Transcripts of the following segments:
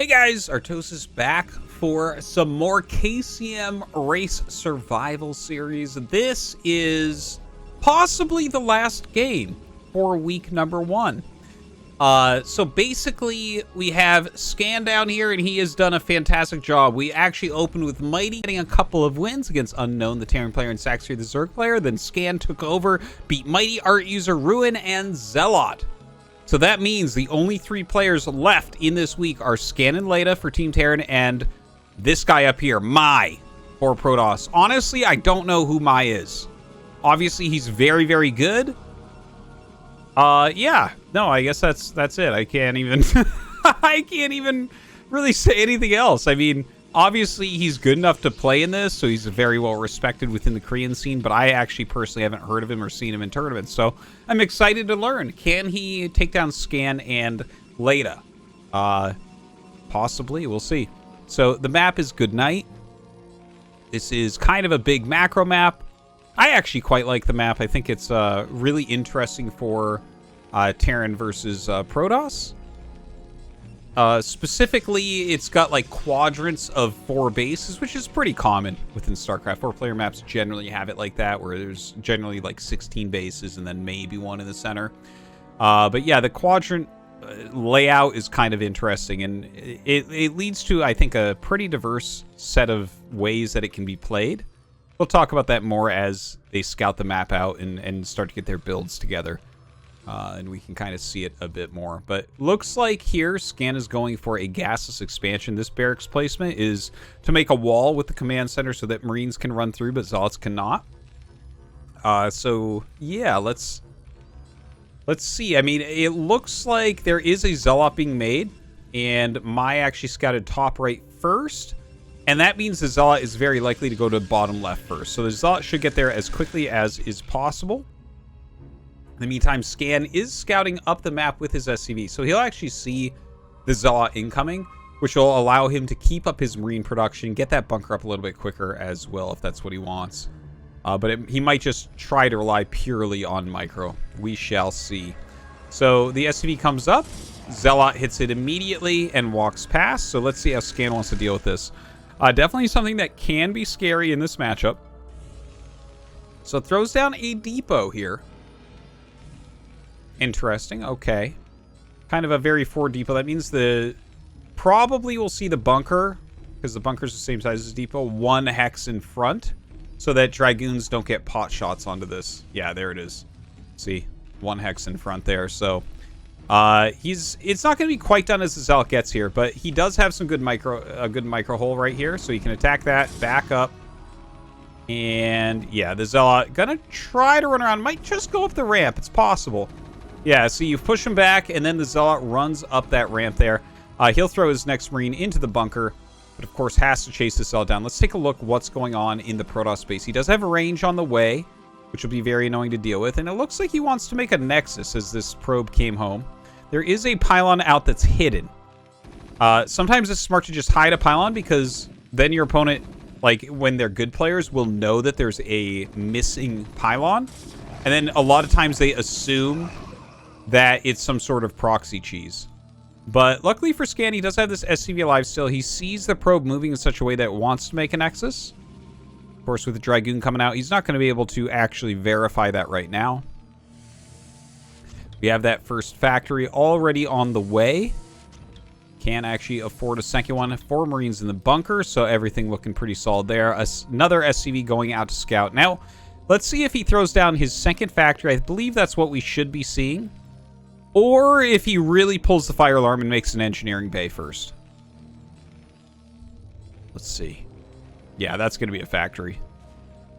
Guys, Artosis back for some more KCM race survival series. This is possibly the last game for week number 1. So basically we have Scan down here, and he has done a fantastic job. We actually opened with Mighty getting a couple of wins against Unknown, the Terran player, and Saxry, the Zerg player. Then Scan took over, beat Mighty, Art User, Ruin, and Zealot. So that means the only 3 players left in this week are Scan and Leda for Team Terran, and this guy up here, Mai, for Protoss. Honestly, I don't know who Mai is. Obviously, he's very, very good. Yeah. No, I guess that's it. I can't even I can't even really say anything else. I mean, obviously he's good enough to play in this, so he's very well respected within the Korean scene, but I actually personally haven't heard of him or seen him in tournaments, so I'm excited to learn. Can he take down Scan and Leda? Possibly. We'll see. So the map is Goodnight. This is kind of a big macro map. I actually quite like the map. I think it's really interesting for Terran versus Protoss. Specifically, it's got like quadrants of 4 bases, which is pretty common within StarCraft. 4-player maps generally have it like that, where there's generally like 16 bases and then maybe 1 in the center. But yeah, the quadrant layout is kind of interesting, and it leads to, I think, a pretty diverse set of ways that it can be played. We'll talk about that more as they scout the map out and start to get their builds together. And we can kind of see it a bit more. But looks like here, Scan is going for a gaseous expansion. This barracks placement is to make a wall with the command center so that Marines can run through, but Zealots cannot. So, yeah, let's see. I mean, it looks like there is a Zealot being made, and Mai actually scouted top right first. And that means the Zealot is very likely to go to bottom left first. So the Zealot should get there as quickly as is possible. In the meantime, Scan is scouting up the map with his SCV. So he'll actually see the Zealot incoming, which will allow him to keep up his Marine production, get that bunker up a little bit quicker as well, if that's what he wants. But he might just try to rely purely on micro. We shall see. So the SCV comes up. Zealot hits it immediately and walks past. So let's see how Scan wants to deal with this. Definitely something that can be scary in this matchup. So throws down a depot here. Interesting. Okay. Kind of a very forward depot. That means probably we'll see the bunker, because the bunker's the same size as depot, 1 hex in front, so that Dragoons don't get pot shots onto this. Yeah, there it is. See, 1 hex in front there. So it's not going to be quite done as the Zealot gets here, but he does have some good a good micro hole right here, so he can attack that, back up. And yeah, the Zealot gonna try to run around. Might just go up the ramp. It's possible. Yeah, so you push him back, and then the Zealot runs up that ramp there. He'll throw his next Marine into the bunker, but of course has to chase the Zealot down. Let's take a look what's going on in the Protoss space. He does have a range on the way, which will be very annoying to deal with, and it looks like he wants to make a nexus as this probe came home. There is a pylon out that's hidden. Sometimes it's smart to just hide a pylon, because then your opponent, like when they're good players, will know that there's a missing pylon, and then a lot of times they assume that it's some sort of proxy cheese. But luckily for Scan, he does have this SCV alive still. He sees the probe moving in such a way that it wants to make a nexus. Of course, with the Dragoon coming out, he's not going to be able to actually verify that right now. We have that first factory already on the way. Can't actually afford a second one. 4 Marines in the bunker, so everything looking pretty solid there. Another SCV going out to scout. Now, let's see if he throws down his second factory. I believe that's what we should be seeing. Or if he really pulls the fire alarm and makes an engineering bay first. Let's see. Yeah, that's going to be a factory.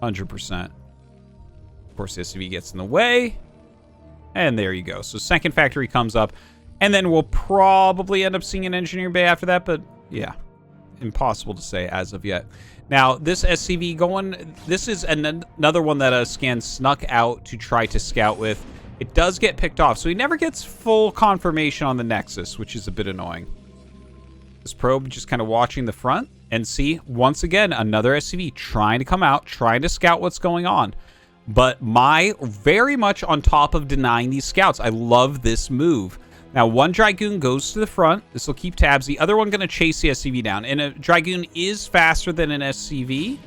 100%. Of course, the SCV gets in the way. And there you go. So second factory comes up. And then we'll probably end up seeing an engineering bay after that. But yeah, impossible to say as of yet. Now, this SCV going... This is another one that Scan snuck out to try to scout with. It does get picked off, so he never gets full confirmation on the Nexus, which is a bit annoying. This probe just kind of watching the front, and see, once again, another SCV trying to come out, trying to scout what's going on. But Mai very much on top of denying these scouts. I love this move. Now, one Dragoon goes to the front. This will keep tabs. The other one going to chase the SCV down. And a Dragoon is faster than an SCV.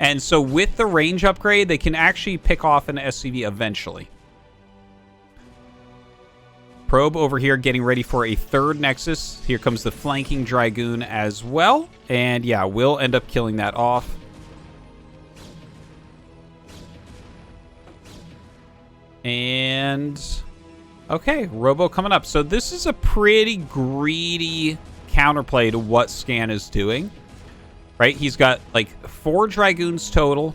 And so with the range upgrade, they can actually pick off an SCV eventually. Probe over here getting ready for a third Nexus. Here comes the flanking Dragoon as well. And yeah, we'll end up killing that off. And okay, Robo coming up. So this is a pretty greedy counterplay to what Scan is doing. Right? He's got like 4 Dragoons total.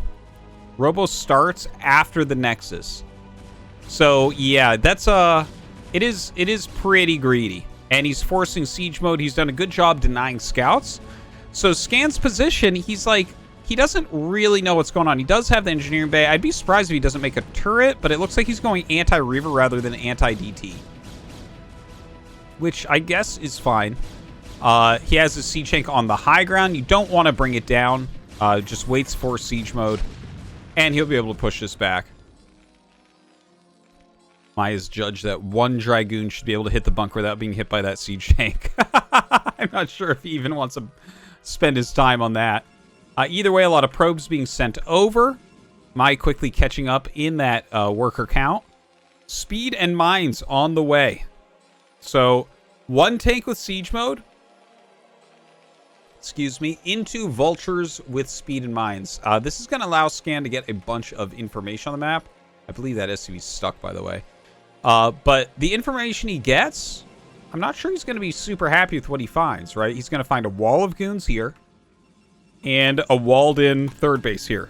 Robo starts after the Nexus. So yeah, that's it is pretty greedy. And he's forcing siege mode. He's done a good job denying scouts. So Scan's position, he's like, he doesn't really know what's going on. He does have the engineering bay. I'd be surprised if he doesn't make a turret, but it looks like he's going anti-Reaver rather than anti-DT. Which I guess is fine. He has a siege tank on the high ground. You don't want to bring it down. Just waits for siege mode. And he'll be able to push this back. Maya's judged that one Dragoon should be able to hit the bunker without being hit by that siege tank. I'm not sure if he even wants to spend his time on that. Either way, a lot of probes being sent over. Maya quickly catching up in that worker count. Speed and mines on the way. So, one tank with siege mode. Excuse me. Into vultures with speed and mines. This is going to allow Scan to get a bunch of information on the map. I believe that SCV's stuck, by the way. But the information he gets, I'm not sure he's going to be super happy with what he finds, right? He's going to find a wall of goons here. And a walled-in third base here.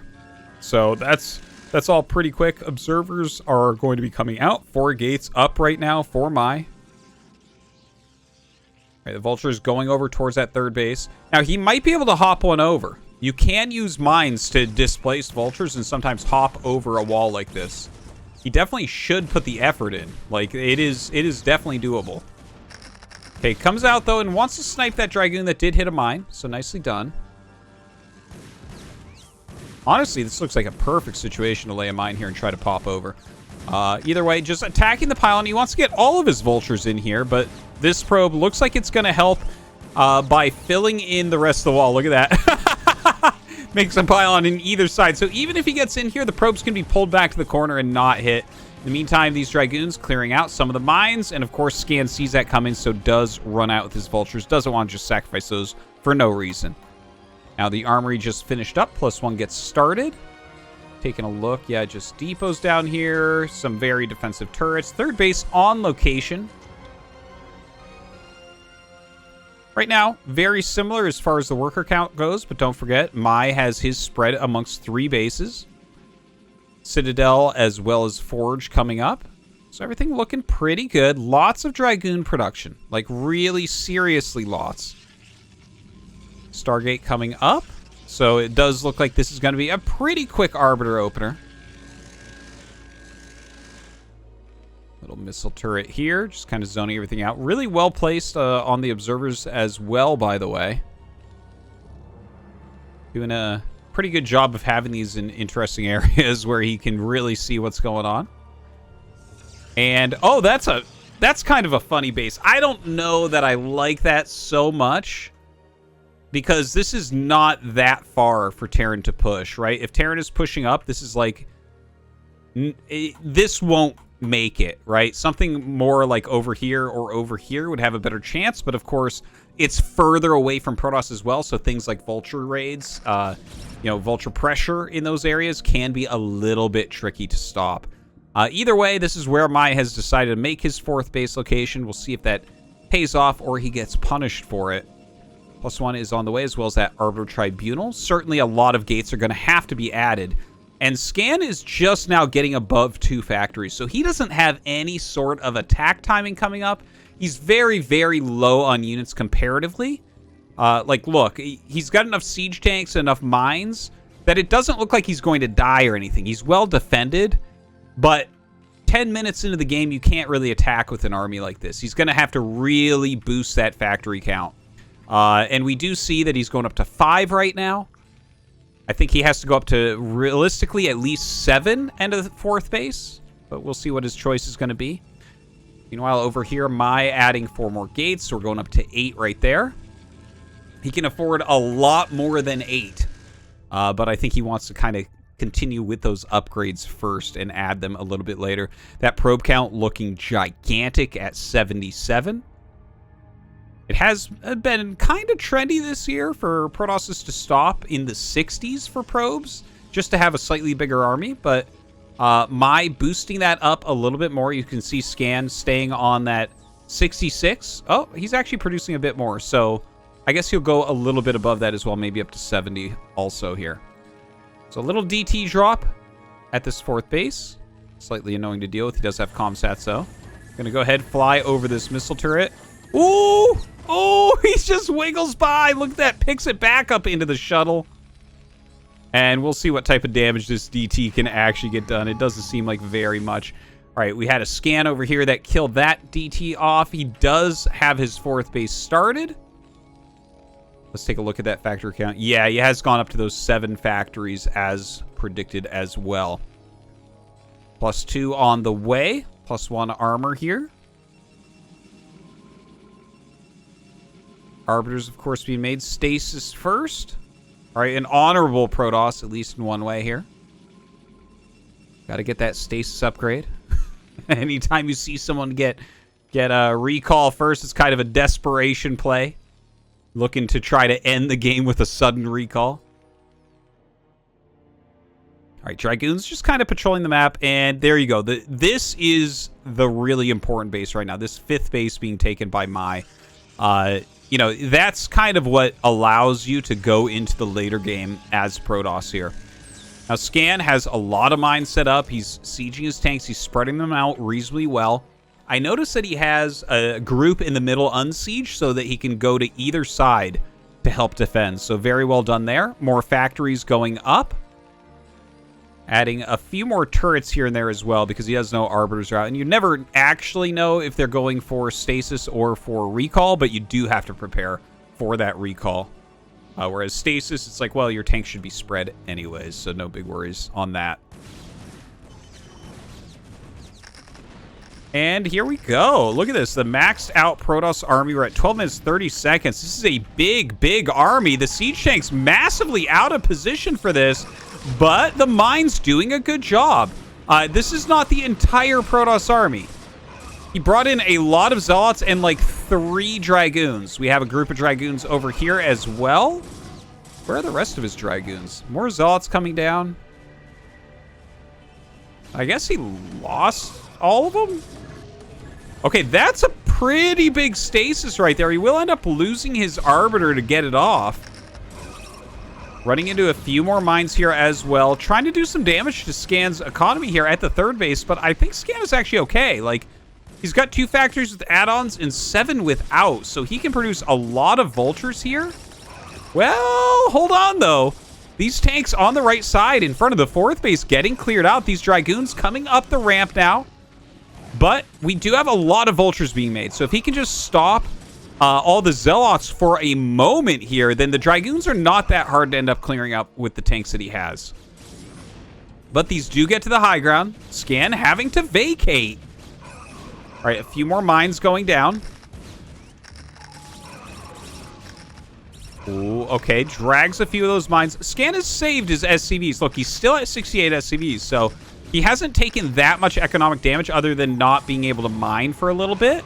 So that's all pretty quick. Observers are going to be coming out. 4 gates up right now for Mai. Right, the Vulture's going over towards that third base. Now, he might be able to hop one over. You can use mines to displace Vultures and sometimes hop over a wall like this. He definitely should put the effort in. Like, it is definitely doable. Okay, comes out, though, and wants to snipe that Dragoon that did hit a mine. So, nicely done. Honestly, this looks like a perfect situation to lay a mine here and try to pop over. Either way, just attacking the pylon. He wants to get all of his vultures in here, but this probe looks like it's going to help by filling in the rest of the wall. Look at that. Makes some pylon in either side. So even if he gets in here, the probes can be pulled back to the corner and not hit. In the meantime, these Dragoons clearing out some of the mines. And of course, Scan sees that coming, so does run out with his vultures. Doesn't want to just sacrifice those for no reason. Now, the armory just finished up. +1 gets started. Taking a look. Yeah, just depots down here. Some very defensive turrets. Third base on location. Right now, very similar as far as the worker count goes. But don't forget, Mai has his spread amongst 3 bases. Citadel as well as Forge coming up. So everything looking pretty good. Lots of Dragoon production. Like, really seriously lots. Stargate coming up. So it does look like this is going to be a pretty quick Arbiter opener. Little missile turret here. Just kind of zoning everything out. Really well placed on the observers as well, by the way. Doing a pretty good job of having these in interesting areas where he can really see what's going on. And, oh, that's kind of a funny base. I don't know that I like that so much. Because this is not that far for Terran to push, right? If Terran is pushing up, this is like... this won't make it, right? Something more like over here or over here would have a better chance. But of course, it's further away from Protoss as well. So things like Vulture raids, Vulture pressure in those areas can be a little bit tricky to stop. Either way, this is where Mai has decided to make his 4th base location. We'll see if that pays off or he gets punished for it. +1 is on the way, as well as that Arbiter Tribunal. Certainly a lot of gates are going to have to be added. And Scan is just now getting above 2 factories, so he doesn't have any sort of attack timing coming up. He's very, very low on units comparatively. Look, he's got enough siege tanks, enough mines, that it doesn't look like he's going to die or anything. He's well defended, but 10 minutes into the game, you can't really attack with an army like this. He's going to have to really boost that factory count. And we do see that he's going up to 5 right now. I think he has to go up to, realistically, at least 7 end of the 4th base. But we'll see what his choice is going to be. Meanwhile, over here, Mai adding 4 more gates. So we're going up to 8 right there. He can afford a lot more than 8. But I think he wants to kind of continue with those upgrades first and add them a little bit later. That probe count looking gigantic at 77. It has been kind of trendy this year for Protoss to stop in the 60s for probes, just to have a slightly bigger army. But Mai boosting that up a little bit more. You can see Scan staying on that 66. Oh, he's actually producing a bit more. So I guess he'll go a little bit above that as well, maybe up to 70 also here. So a little DT drop at this 4th base. Slightly annoying to deal with. He does have comsats though. Gonna go ahead, fly over this missile turret. Ooh! Oh, he just wiggles by. Look at that. Picks it back up into the shuttle. And we'll see what type of damage this DT can actually get done. It doesn't seem like very much. All right, we had a scan over here that killed that DT off. He does have his 4th base started. Let's take a look at that factory count. Yeah, he has gone up to those 7 factories as predicted as well. +2 on the way. +1 armor here. Arbiters, of course, being made. Stasis first. All right, an honorable Protoss, at least in one way here. Got to get that stasis upgrade. Anytime you see someone get a recall first, it's kind of a desperation play. Looking to try to end the game with a sudden recall. All right, Dragoons just kind of patrolling the map, and there you go. This is the really important base right now. This 5th base being taken by Mai. You know, that's kind of what allows you to go into the later game as Protoss here. Now, Scan has a lot of mines set up. He's sieging his tanks. He's spreading them out reasonably well. I noticed that he has a group in the middle unsieged so that he can go to either side to help defend. So very well done there. More factories going up. Adding a few more turrets here and there as well because he has no arbiters out. And you never actually know if they're going for stasis or for recall, but you do have to prepare for that recall. Whereas stasis, it's like, well, your tank should be spread anyways, so no big worries on that. And here we go. Look at this. The maxed out Protoss army. We're at 12 minutes, 30 seconds. This is a big, big army. The siege tank's massively out of position for this, but the mine's doing a good job. This is not the entire Protoss army. He brought in a lot of Zealots and like 3 Dragoons. We have a group of Dragoons over here as well. Where are the rest of his Dragoons? More Zealots coming down. I guess he lost all of them? Okay, that's a pretty big stasis right there. He will end up losing his Arbiter to get it off. Running into a few more mines here as well. Trying to do some damage to Scan's economy here at the 3rd base, but I think Scan is actually okay. Like, he's got 2 factories with add-ons and 7 without, so he can produce a lot of vultures here. Well, hold on, though. These tanks on the right side in front of the 4th base getting cleared out. These Dragoons coming up the ramp now. But we do have a lot of vultures being made. So if he can just stop all the Zealots for a moment here, then the Dragoons are not that hard to end up clearing up with the tanks that he has. But these do get to the high ground. Scan having to vacate. All right, a few more mines going down. Ooh, okay, drags a few of those mines. Scan has saved his SCVs. Look, he's still at 68 SCVs, so he hasn't taken that much economic damage other than not being able to mine for a little bit.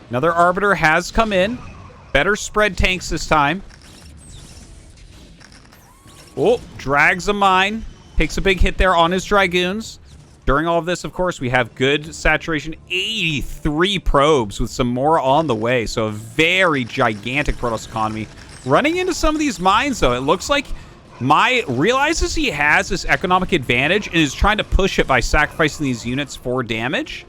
Another Arbiter has come in. Better spread tanks this time. Oh, drags a mine. Takes a big hit there on his Dragoons. During all of this, of course, we have good saturation. 83 probes with some more on the way. So a very gigantic Protoss economy. Running into some of these mines, though, it looks like Mai realizes he has this economic advantage and is trying to push it by sacrificing these units for damage.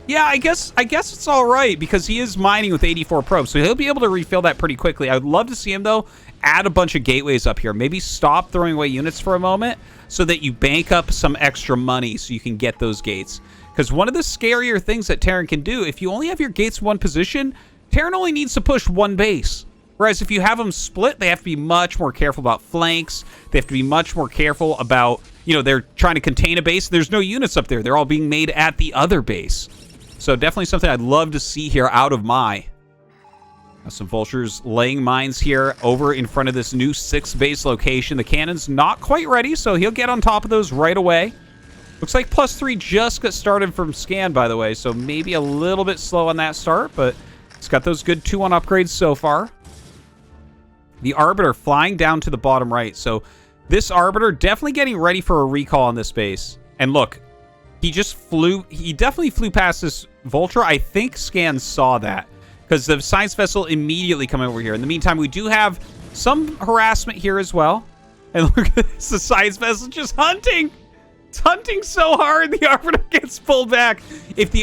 Yeah, I guess it's all right because he is mining with 84 probes, so he'll be able to refill that pretty quickly. I would love to see him, though, add a bunch of gateways up here. Maybe stop throwing away units for a moment so that you bank up some extra money so you can get those gates. Because one of the scarier things that Terran can do, if you only have your gates in one position, Terran only needs to push one base. Whereas if you have them split, they have to be much more careful about flanks. They have to be much more careful about, you know, they're trying to contain a base. There's no units up there. They're all being made at the other base. So definitely something I'd love to see here out of my. Some vultures laying mines here over in front of this new 6th base location. The cannon's not quite ready, so he'll get on top of those right away. Looks like +3 just got started from Scan, by the way, so maybe a little bit slow on that start, but it's got those good 2-1 upgrades so far. The Arbiter flying down to the bottom right, so this Arbiter definitely getting ready for a recall on this base. And look, he definitely flew past this Vulture. I think Scan saw that, because the Science Vessel immediately coming over here. In the meantime, we do have some harassment here as well. And look at this, the Science Vessel just hunting. It's hunting so hard, the Arbiter gets pulled back. If the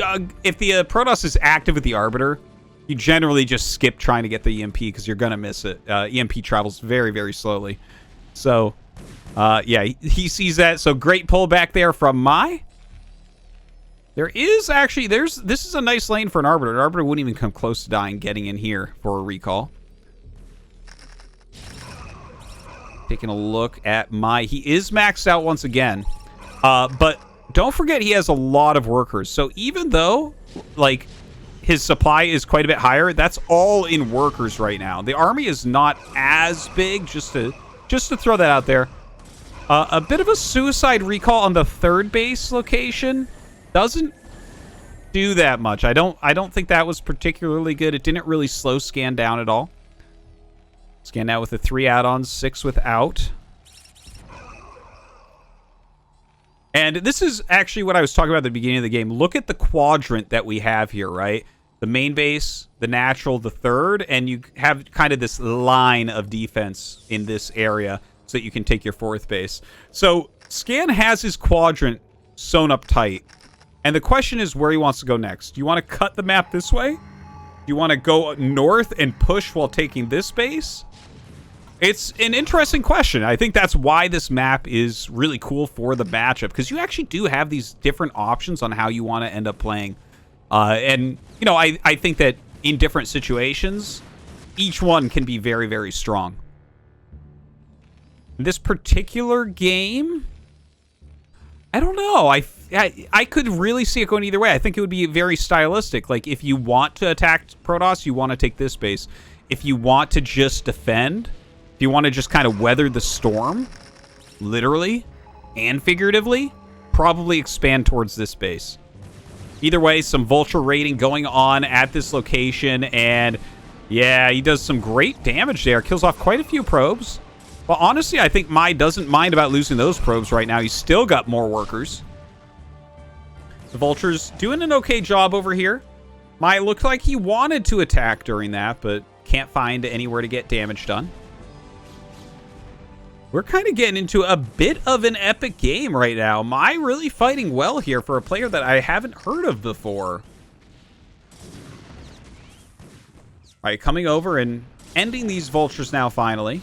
Protoss is active with the Arbiter, you generally just skip trying to get the EMP because you're going to miss it. EMP travels very, very slowly. So, yeah, he sees that. So, great pullback there from Mai. There is actually, this is a nice lane for an Arbiter. An Arbiter wouldn't even come close to dying getting in here for a recall. Taking a look at Mai. He is maxed out once again. But don't forget he has a lot of workers. So even though, like, his supply is quite a bit higher, that's all in workers right now. The army is not as big, just to throw that out there. A bit of a suicide recall on the 3rd base location. Doesn't do that much. I don't think that was particularly good. It didn't really slow Scan down at all. Scan out with the 3 add-ons, 6 without. And this is actually what I was talking about at the beginning of the game. Look at the quadrant that we have here, right? The main base, the natural, the 3rd, and you have kind of this line of defense in this area so that you can take your 4th base. So Scan has his quadrant sewn up tight. And the question is where he wants to go next. Do you want to cut the map this way? Do you want to go north and push while taking this base? It's an interesting question. I think that's why this map is really cool for the matchup, because you actually do have these different options on how you want to end up playing. And, you know, I think that in different situations, each one can be very, very strong. In this particular game, I don't know. I could really see it going either way. I think it would be very stylistic. Like, if you want to attack Protoss, you want to take this base. If you want to just defend, if you want to just kind of weather the storm, literally and figuratively, probably expand towards this base. Either way, some Vulture raiding going on at this location, and yeah, he does some great damage there. Kills off quite a few probes. Well, honestly, I think Mai doesn't mind about losing those probes right now. He's still got more workers. The Vulture's doing an okay job over here. Mai looked like he wanted to attack during that, but can't find anywhere to get damage done. We're kind of getting into a bit of an epic game right now. Mai really fighting well here for a player that I haven't heard of before. All right, coming over and ending these Vultures now, finally.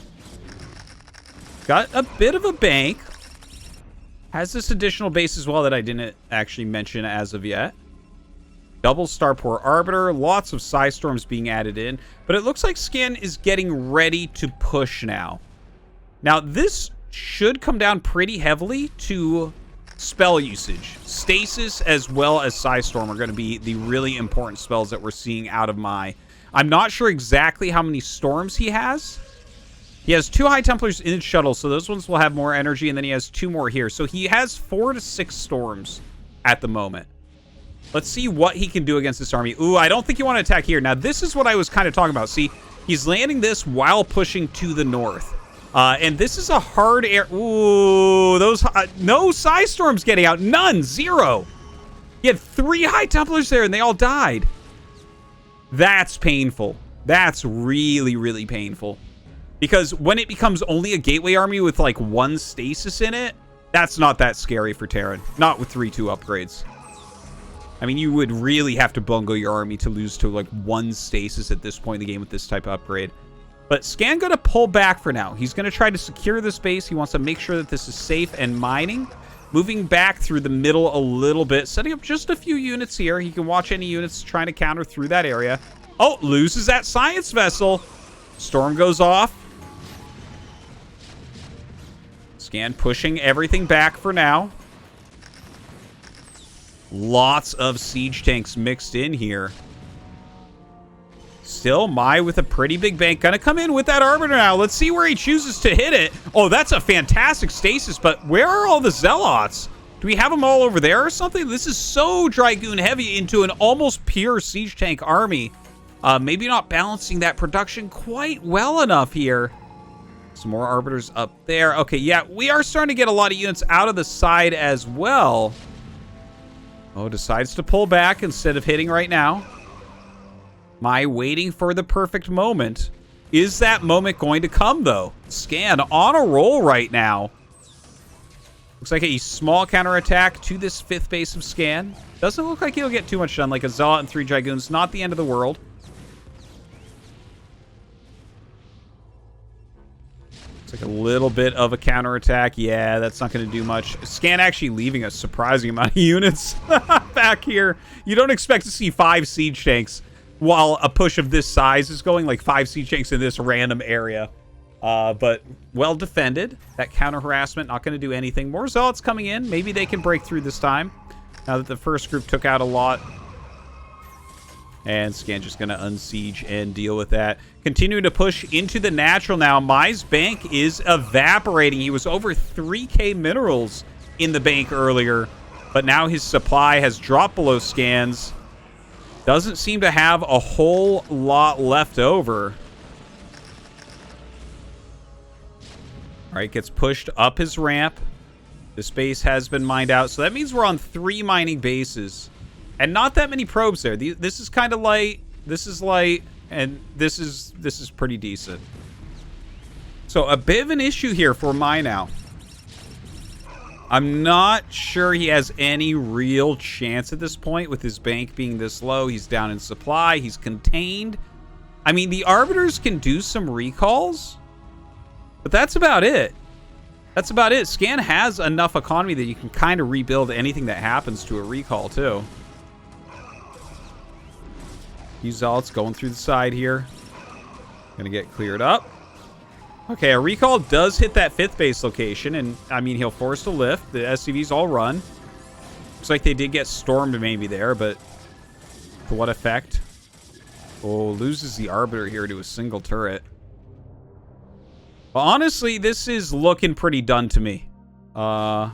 Got a bit of a bank. Has this additional base as well that I didn't actually mention as of yet. Double Starport Arbiter. Lots of Psystorms being added in. But it looks like Scan is getting ready to push now. Now, this should come down pretty heavily to spell usage. Stasis as well as Psystorm are going to be the really important spells that we're seeing out of Mai. I'm not sure exactly how many storms he has. He has 2 High Templars in his shuttle, so those ones will have more energy, and then he has 2 more here. So he has 4 to 6 storms at the moment. Let's see what he can do against this army. Ooh, I don't think you want to attack here. Now, this is what I was kind of talking about. See, he's landing this while pushing to the north. And this is a hard air. Ooh, those no Psystorms getting out. None. 0. He had 3 High Templars there, and they all died. That's painful. That's really, really painful. Because when it becomes only a gateway army with like 1 stasis in it, that's not that scary for Terran. Not with 3-2 upgrades. I mean, you would really have to bungo your army to lose to like 1 stasis at this point in the game with this type of upgrade. But Scan going to pull back for now. He's going to try to secure this base. He wants to make sure that this is safe and mining. Moving back through the middle a little bit. Setting up just a few units here. He can watch any units trying to counter through that area. Oh, loses that Science Vessel. Storm goes off. Scan pushing everything back for now. Lots of siege tanks mixed in here. Still, Mai with a pretty big bank. Gonna come in with that Arbiter now. Let's see where he chooses to hit it. Oh, that's a fantastic stasis, but where are all the Zealots? Do we have them all over there or something? This is so Dragoon heavy into an almost pure siege tank army. Maybe not balancing that production quite well enough here. Some more Arbiters up there. Okay, yeah, we are starting to get a lot of units out of the side as well. Oh, decides to pull back instead of hitting right now. Mai waiting for the perfect moment. Is that moment going to come, though? Scan on a roll right now. Looks like a small counterattack to this 5th base of Scan. Doesn't look like he'll get too much done. Like a Zealot and 3 Dragoons. Not the end of the world. It's like a little bit of a counterattack. Yeah, that's not going to do much. Scan actually leaving a surprising amount of units back here. You don't expect to see 5 siege tanks while a push of this size is going, like 5 siege tanks in this random area. But well defended. That counter harassment not going to do anything. More Zealots coming in. Maybe they can break through this time. Now that the first group took out a lot. And Scan just going to unsiege and deal with that. Continuing to push into the natural now. Mai's bank is evaporating. He was over 3k minerals in the bank earlier. But now his supply has dropped below Scan's. Doesn't seem to have a whole lot left over. All right, gets pushed up his ramp. This base has been mined out. So that means we're on 3 mining bases. And not that many probes there. This is kind of light. This is light. And this is pretty decent. So a bit of an issue here for Mai now. I'm not sure he has any real chance at this point with his bank being this low. He's down in supply. He's contained. I mean, the Arbiters can do some recalls, but that's about it. That's about it. Scan has enough economy that you can kind of rebuild anything that happens to a recall, too. These Zealots going through the side here. Gonna get cleared up. Okay, a recall does hit that 5th base location, and, I mean, he'll force a lift. The SCVs all run. Looks like they did get stormed maybe there, but to what effect? Oh, loses the Arbiter here to a single turret. Well, honestly, this is looking pretty done to me. The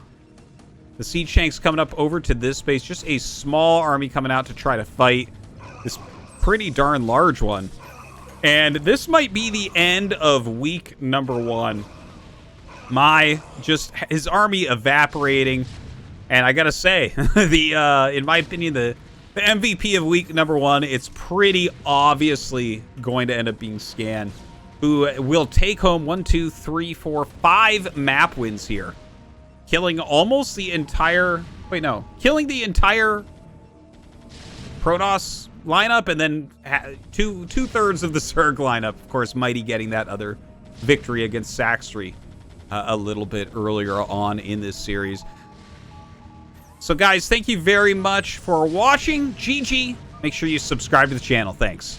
siege tanks coming up over to this base. Just a small army coming out to try to fight this pretty darn large one. And this might be the end of week number 1. Mai, just his army evaporating. And I gotta say, in my opinion, the MVP of week number 1, it's pretty obviously going to end up being Scan, who will take home 1, 2, 3, 4, 5 map wins here. Killing almost the entire... Wait, no. Killing the entire Protoss lineup, and then two-thirds of the Zerg lineup. Of course, Mighty getting that other victory against Saxtry a little bit earlier on in this series. So, guys, thank you very much for watching. GG. Make sure you subscribe to the channel. Thanks.